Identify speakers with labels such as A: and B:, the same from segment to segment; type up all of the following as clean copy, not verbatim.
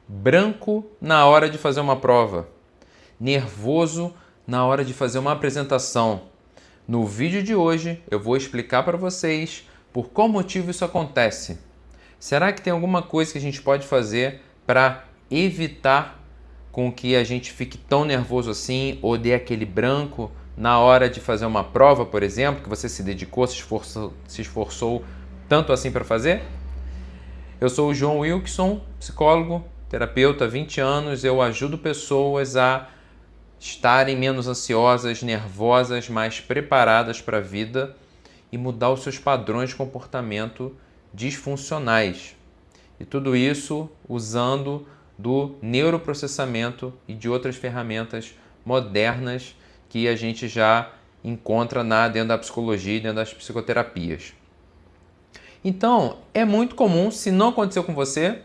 A: branco na hora de fazer uma prova, nervoso na hora de fazer uma apresentação. No vídeo de hoje eu vou explicar para vocês por qual motivo isso acontece. Será que tem alguma coisa que a gente pode fazer para evitar com que a gente fique tão nervoso assim ou dê aquele branco na hora de fazer uma prova, por exemplo, que você se dedicou, se esforçou tanto assim para fazer? Eu sou o João Wilkson, psicólogo, terapeuta há 20 anos. Eu ajudo pessoas a estarem menos ansiosas, nervosas, mais preparadas para a vida e mudar os seus padrões de comportamento disfuncionais. E tudo isso usando do neuroprocessamento e de outras ferramentas modernas que a gente já encontra dentro da psicologia e dentro das psicoterapias. Então, é muito comum, se não aconteceu com você,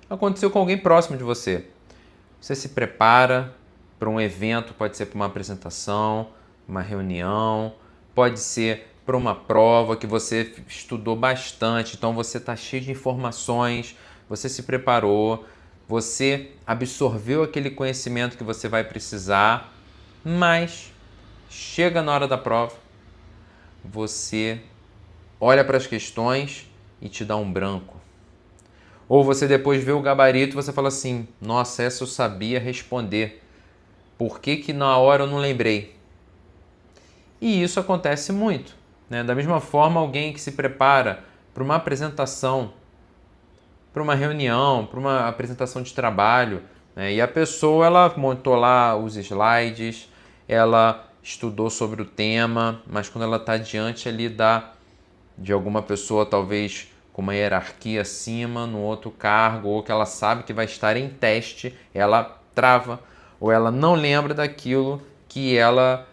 A: aconteceu com alguém próximo de você. Você se prepara para um evento, pode ser para uma apresentação, uma reunião, pode ser para uma prova que você estudou bastante, então você está cheio de informações, você se preparou, você absorveu aquele conhecimento que você vai precisar, mas chega na hora da prova, você olha para as questões e te dá um branco. Ou você depois vê o gabarito e você fala assim, nossa, essa eu sabia responder. Por que na hora eu não lembrei? E isso acontece muito, né? Da mesma forma, alguém que se prepara para uma apresentação, para uma reunião, para uma apresentação de trabalho, né? E a pessoa, ela montou lá os slides, ela estudou sobre o tema, mas quando ela está diante ali de alguma pessoa, talvez com uma hierarquia acima, no outro cargo, ou que ela sabe que vai estar em teste, ela trava, ou ela não lembra daquilo que ela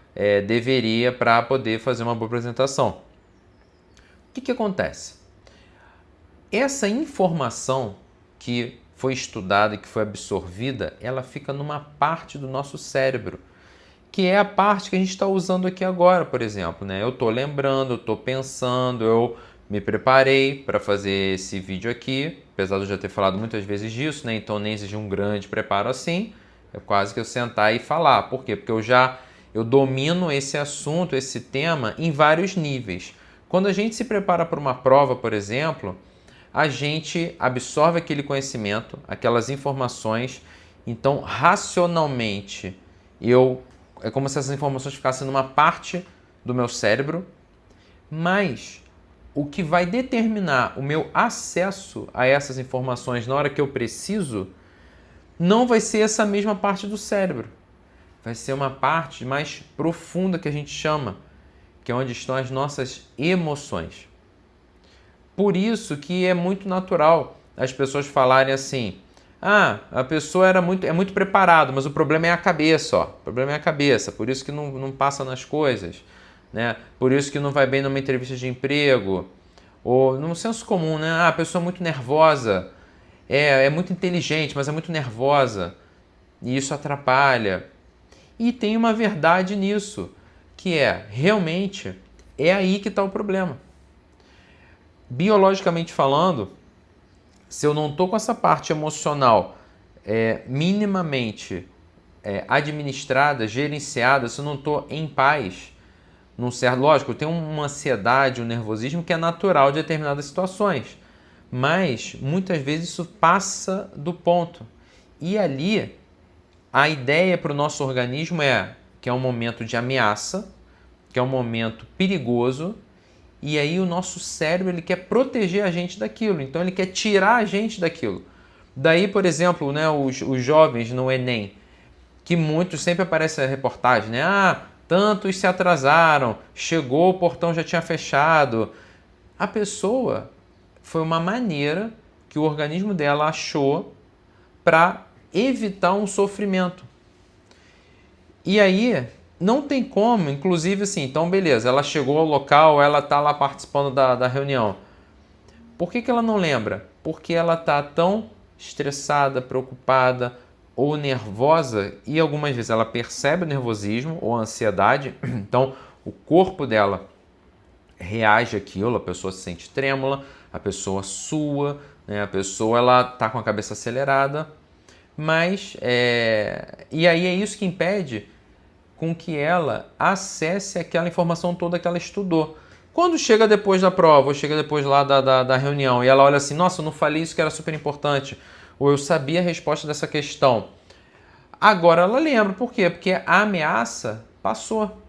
A: deveria para poder fazer uma boa apresentação. O que acontece? Essa informação que foi estudada e que foi absorvida, ela fica numa parte do nosso cérebro, que é a parte que a gente está usando aqui agora, por exemplo, né? Eu estou lembrando, eu estou pensando, eu me preparei para fazer esse vídeo aqui, apesar de eu já ter falado muitas vezes disso, né? Então nem exige um grande preparo assim, é quase que eu sentar e falar. Por quê? Porque eu domino esse assunto, esse tema em vários níveis. Quando a gente se prepara para uma prova, por exemplo, a gente absorve aquele conhecimento, aquelas informações, então racionalmente é como se essas informações ficassem numa parte do meu cérebro, mas o que vai determinar o meu acesso a essas informações na hora que eu preciso não vai ser essa mesma parte do cérebro. Vai ser uma parte mais profunda que a gente chama, que é onde estão as nossas emoções. Por isso que é muito natural as pessoas falarem assim, a pessoa é muito preparada, mas o problema é a cabeça, ó. O problema é a cabeça, por isso que não passa nas coisas, né? Por isso que não vai bem numa entrevista de emprego. Ou no senso comum, né? A pessoa é muito nervosa, é muito inteligente, mas é muito nervosa. E isso atrapalha. E tem uma verdade nisso, que realmente, é aí que está o problema. Biologicamente falando, se eu não estou com essa parte emocional minimamente administrada, gerenciada, se eu não estou em paz, lógico, eu tenho uma ansiedade, um nervosismo que é natural de determinadas situações, mas muitas vezes isso passa do ponto. E ali, a ideia para o nosso organismo que é um momento de ameaça, que é um momento perigoso, e aí o nosso cérebro ele quer proteger a gente daquilo, então ele quer tirar a gente daquilo. Daí, por exemplo, né, os jovens no Enem, que muitos sempre aparece a reportagem, né? Tantos se atrasaram, chegou, o portão já tinha fechado. A pessoa foi uma maneira que o organismo dela achou para evitar um sofrimento. E aí, não tem como, inclusive assim, então beleza, ela chegou ao local, ela está lá participando da reunião. Por que ela não lembra? Porque ela está tão estressada, preocupada ou nervosa, e algumas vezes ela percebe o nervosismo ou a ansiedade, então o corpo dela reage àquilo, a pessoa se sente trêmula, a pessoa sua, né? A pessoa está com a cabeça acelerada, mas e aí é isso que impede com que ela acesse aquela informação toda que ela estudou. Quando chega depois da prova, ou chega depois lá da reunião, e ela olha assim, nossa, eu não falei isso que era super importante, ou eu sabia a resposta dessa questão. Agora ela lembra, por quê? Porque a ameaça passou.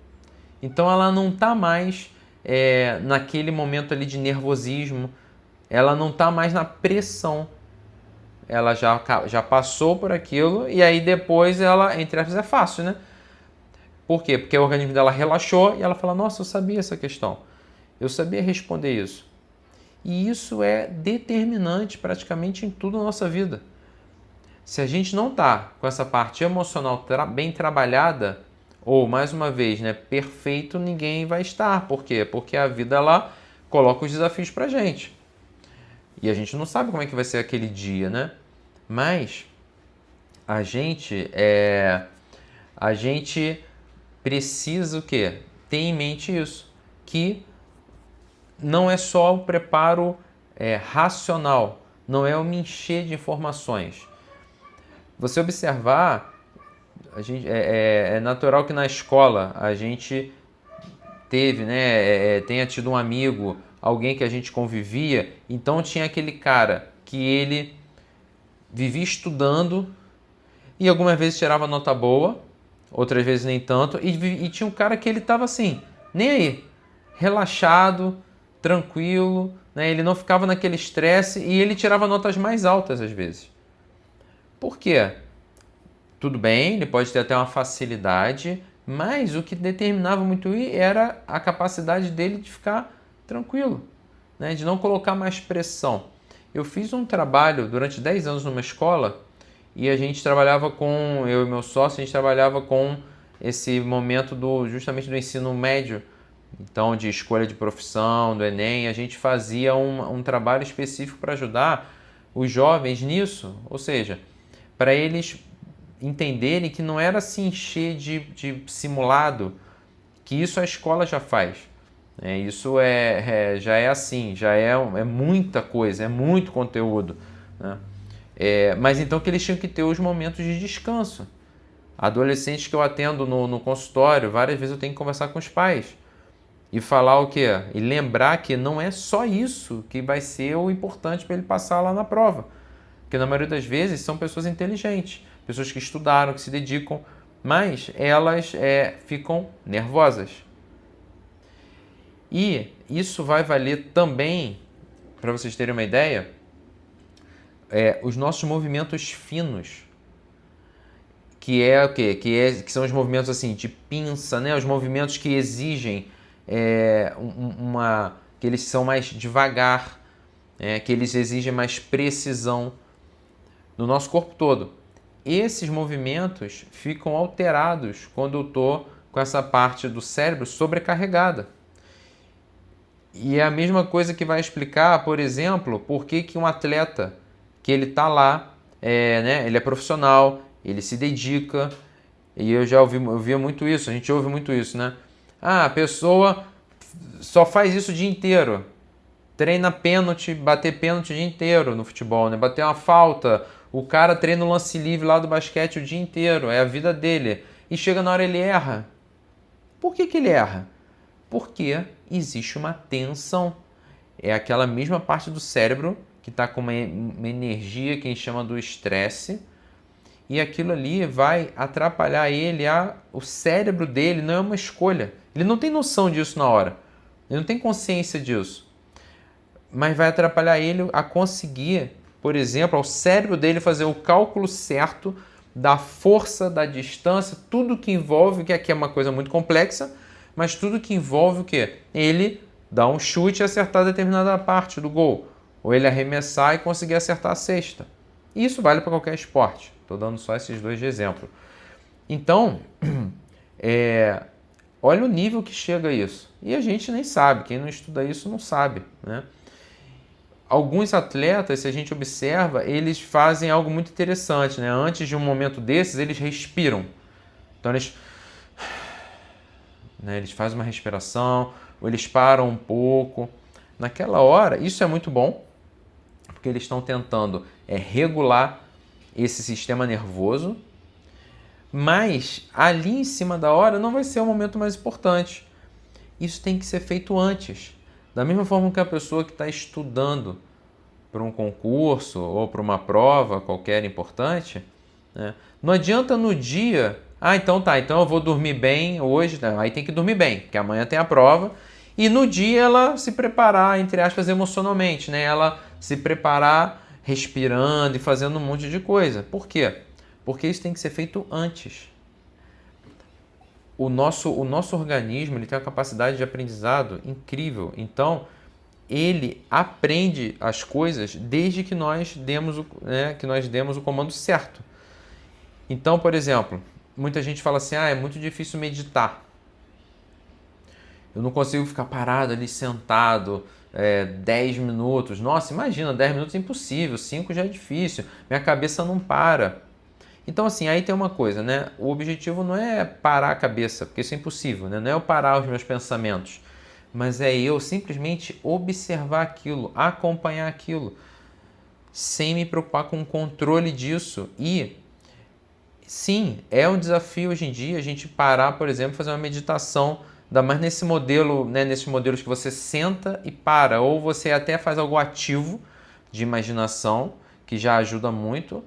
A: Então ela não está mais naquele momento ali de nervosismo, ela não está mais na pressão. Ela já passou por aquilo e aí depois ela, entre aspas, é fácil, né? Por quê? Porque o organismo dela relaxou e ela fala, nossa, eu sabia essa questão. Eu sabia responder isso. E isso é determinante praticamente em tudo na nossa vida. Se a gente não está com essa parte emocional bem trabalhada, ou mais uma vez, né, perfeito, ninguém vai estar. Por quê? Porque a vida ela coloca os desafios pra gente. E a gente não sabe como é que vai ser aquele dia, né? Mas a gente precisa o quê? Ter em mente isso, que não é só o preparo racional, não é o me encher de informações. Você observar, é natural que na escola a gente teve, né, tenha tido um amigo, alguém que a gente convivia, então tinha aquele cara que ele vivia estudando e algumas vezes tirava nota boa, outras vezes nem tanto, e tinha um cara que ele estava assim, nem aí, relaxado, tranquilo, né? Ele não ficava naquele estresse e ele tirava notas mais altas às vezes. Por quê? Tudo bem, ele pode ter até uma facilidade, mas o que determinava muito era a capacidade dele de ficar tranquilo, né? De não colocar mais pressão. Eu fiz um trabalho durante 10 anos numa escola e a gente trabalhava com, eu e meu sócio, a gente trabalhava com esse momento justamente do ensino médio, então de escolha de profissão, do Enem, a gente fazia um trabalho específico para ajudar os jovens nisso, ou seja, para eles entenderem que não era se encher de simulado, que isso a escola já faz. Isso já é assim, já é muita coisa, é muito conteúdo, né? Mas então que eles tinham que ter os momentos de descanso. Adolescentes que eu atendo no consultório, várias vezes eu tenho que conversar com os pais e falar o quê? E lembrar que não é só isso que vai ser o importante para ele passar lá na prova. Porque na maioria das vezes são pessoas inteligentes, pessoas que estudaram, que se dedicam, mas elas ficam nervosas. E isso vai valer também, para vocês terem uma ideia, os nossos movimentos finos, que é o quê? Que são os movimentos assim de pinça, né? Os movimentos que exigem que eles são mais devagar, que eles exigem mais precisão no nosso corpo todo. Esses movimentos ficam alterados quando eu estou com essa parte do cérebro sobrecarregada. E é a mesma coisa que vai explicar, por exemplo, por que um atleta que ele está lá, né, ele é profissional, ele se dedica, e eu via muito isso, a gente ouve muito isso, né? Ah, a pessoa só faz isso o dia inteiro, treina pênalti, bater pênalti o dia inteiro no futebol, né? Bater uma falta, o cara treina o lance livre lá do basquete o dia inteiro, é a vida dele, e chega na hora ele erra. Por que ele erra? Porque existe uma tensão. É aquela mesma parte do cérebro que está com uma energia que a gente chama do estresse, e aquilo ali vai atrapalhar ele, o cérebro dele não é uma escolha. Ele não tem noção disso na hora, ele não tem consciência disso, mas vai atrapalhar ele a conseguir, por exemplo, ao cérebro dele fazer o cálculo certo da força, da distância, tudo que envolve, que aqui é uma coisa muito complexa, mas tudo que envolve o quê? Ele dar um chute e acertar determinada parte do gol, ou ele arremessar e conseguir acertar a cesta. Isso vale para qualquer esporte. Estou dando só esses dois de exemplo. Então, olha o nível que chega isso. E a gente nem sabe, quem não estuda isso não sabe, né? Alguns atletas, se a gente observa, eles fazem algo muito interessante, né? Antes de um momento desses, eles respiram. Então, eles fazem uma respiração, ou eles param um pouco. Naquela hora, isso é muito bom, porque eles estão tentando regular esse sistema nervoso, mas ali em cima da hora não vai ser o momento mais importante. Isso tem que ser feito antes. Da mesma forma que a pessoa que está estudando para um concurso ou para uma prova qualquer importante, né? Não adianta no dia, então eu vou dormir bem hoje, né? Aí tem que dormir bem, porque amanhã tem a prova, e no dia ela se preparar, entre aspas, emocionalmente, né? Ela se preparar respirando e fazendo um monte de coisa. Por quê? Porque isso tem que ser feito antes. O nosso organismo, ele tem uma capacidade de aprendizado incrível. Então, ele aprende as coisas desde que nós demos o comando certo. Então, por exemplo, muita gente fala assim, é muito difícil meditar. Eu não consigo ficar parado ali, sentado, 10 minutos. Nossa, imagina, 10 minutos é impossível, 5 já é difícil, minha cabeça não para. Então, assim, aí tem uma coisa, né? O objetivo não é parar a cabeça, porque isso é impossível, né? Não é eu parar os meus pensamentos, mas é eu simplesmente observar aquilo, acompanhar aquilo, sem me preocupar com o controle disso. E, sim, é um desafio hoje em dia a gente parar, por exemplo, fazer uma meditação, ainda mais nesse modelo, né? Nesses modelos que você senta e para, ou você até faz algo ativo de imaginação, que já ajuda muito,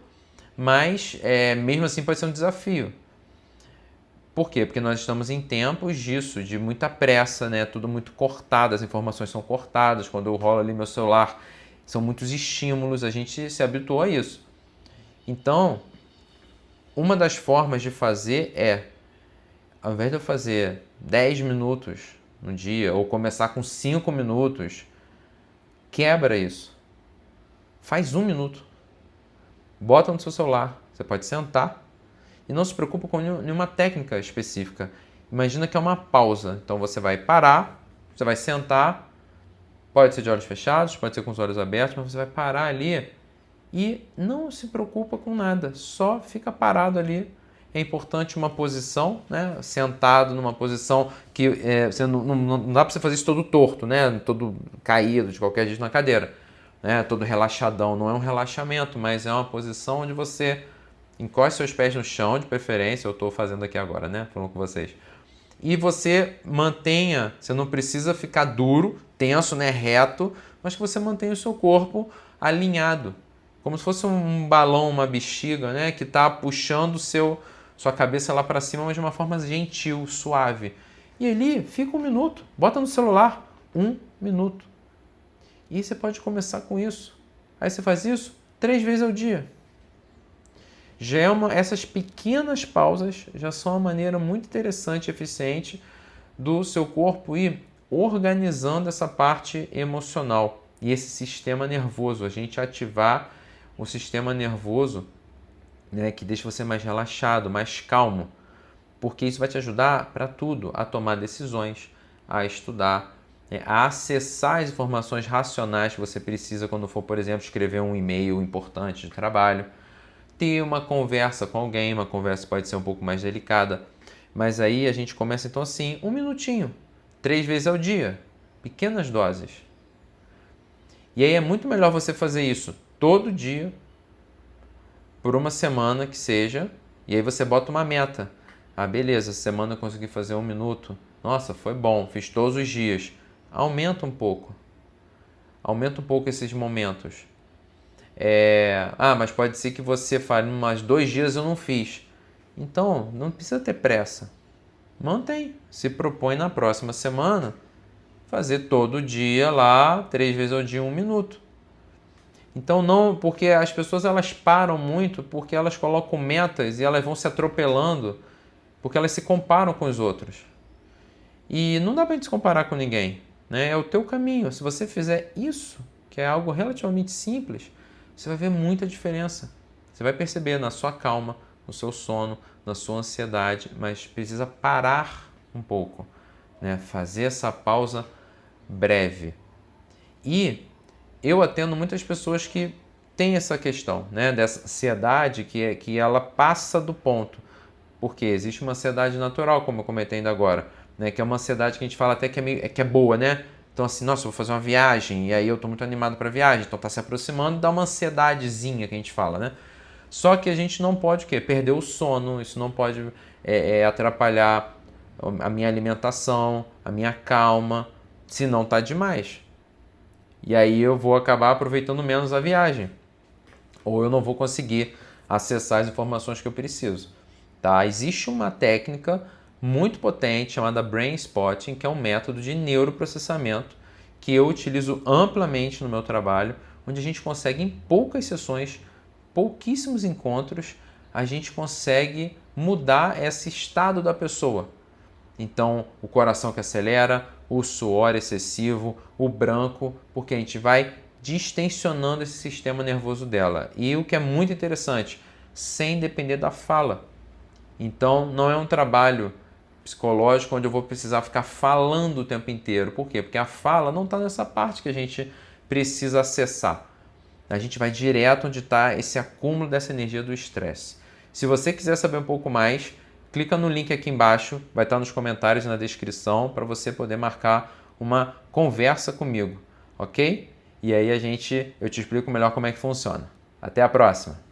A: mas mesmo assim pode ser um desafio. Por quê? Porque nós estamos em tempos disso, de muita pressa, né? Tudo muito cortado, as informações são cortadas. Quando eu rolo ali meu celular, são muitos estímulos, a gente se habituou a isso. Então, uma das formas de fazer ao invés de eu fazer 10 minutos no dia, ou começar com 5 minutos, quebra isso. Faz 1 minuto. Bota no seu celular, você pode sentar e não se preocupa com nenhuma técnica específica. Imagina que é uma pausa, então você vai parar, você vai sentar, pode ser de olhos fechados, pode ser com os olhos abertos, mas você vai parar ali e não se preocupa com nada, só fica parado ali. É importante uma posição, né? Sentado numa posição que você não dá para você fazer isso todo torto, né? Todo caído de qualquer jeito na cadeira. Todo relaxadão, não é um relaxamento, mas é uma posição onde você encoste seus pés no chão, de preferência, eu estou fazendo aqui agora, né, falando com vocês, e você mantenha, você não precisa ficar duro, tenso, né, reto, mas que você mantenha o seu corpo alinhado, como se fosse um balão, uma bexiga, né, que está puxando sua cabeça lá para cima, mas de uma forma gentil, suave, e ali fica 1 minuto, bota no celular, 1 minuto. E você pode começar com isso. Aí você faz isso 3 vezes ao dia. Essas pequenas pausas já são uma maneira muito interessante e eficiente do seu corpo ir organizando essa parte emocional e esse sistema nervoso. A gente ativar o sistema nervoso, né, que deixa você mais relaxado, mais calmo. Porque isso vai te ajudar para tudo, a tomar decisões, a estudar, a acessar as informações racionais que você precisa quando for, por exemplo, escrever um e-mail importante de trabalho, ter uma conversa com alguém, uma conversa pode ser um pouco mais delicada, mas aí a gente começa então assim, 1 minutinho, 3 vezes ao dia, pequenas doses. E aí é muito melhor você fazer isso todo dia, por uma semana que seja, e aí você bota uma meta. Beleza, essa semana eu consegui fazer 1 minuto, nossa, foi bom, fiz todos os dias. Aumenta um pouco esses momentos. Mas pode ser que você fale, mas 2 dias eu não fiz. Então, não precisa ter pressa. Mantém, se propõe na próxima semana fazer todo dia lá, 3 vezes ao dia, 1 minuto. Então não, porque as pessoas elas param muito porque elas colocam metas e elas vão se atropelando porque elas se comparam com os outros. E não dá pra gente se comparar com ninguém. Né? É o teu caminho. Se você fizer isso, que é algo relativamente simples, você vai ver muita diferença. Você vai perceber na sua calma, no seu sono, na sua ansiedade, mas precisa parar um pouco, né? Fazer essa pausa breve. E eu atendo muitas pessoas que têm essa questão, né? Dessa ansiedade que ela passa do ponto. Porque existe uma ansiedade natural, como eu comentei ainda agora, né, que é uma ansiedade que a gente fala até que é boa, né? Então assim, nossa, eu vou fazer uma viagem e aí eu tô muito animado para a viagem, então tá se aproximando, dá uma ansiedadezinha que a gente fala, né? Só que a gente não pode o quê? Perder o sono, isso não pode atrapalhar a minha alimentação, a minha calma, se não tá demais. E aí eu vou acabar aproveitando menos a viagem. Ou eu não vou conseguir acessar as informações que eu preciso. Tá? Existe uma técnica muito potente chamada Brain Spotting, que é um método de neuroprocessamento que eu utilizo amplamente no meu trabalho, onde a gente consegue em poucas sessões, pouquíssimos encontros, a gente consegue mudar esse estado da pessoa. Então, o coração que acelera, o suor excessivo, o branco, porque a gente vai distensionando esse sistema nervoso dela. E o que é muito interessante, sem depender da fala. Então, não é um trabalho psicológico onde eu vou precisar ficar falando o tempo inteiro. Por quê? Porque a fala não está nessa parte que a gente precisa acessar. A gente vai direto onde está esse acúmulo dessa energia do estresse. Se você quiser saber um pouco mais, clica no link aqui embaixo, vai estar nos comentários e na descrição para você poder marcar uma conversa comigo, ok? E aí eu te explico melhor como é que funciona. Até a próxima!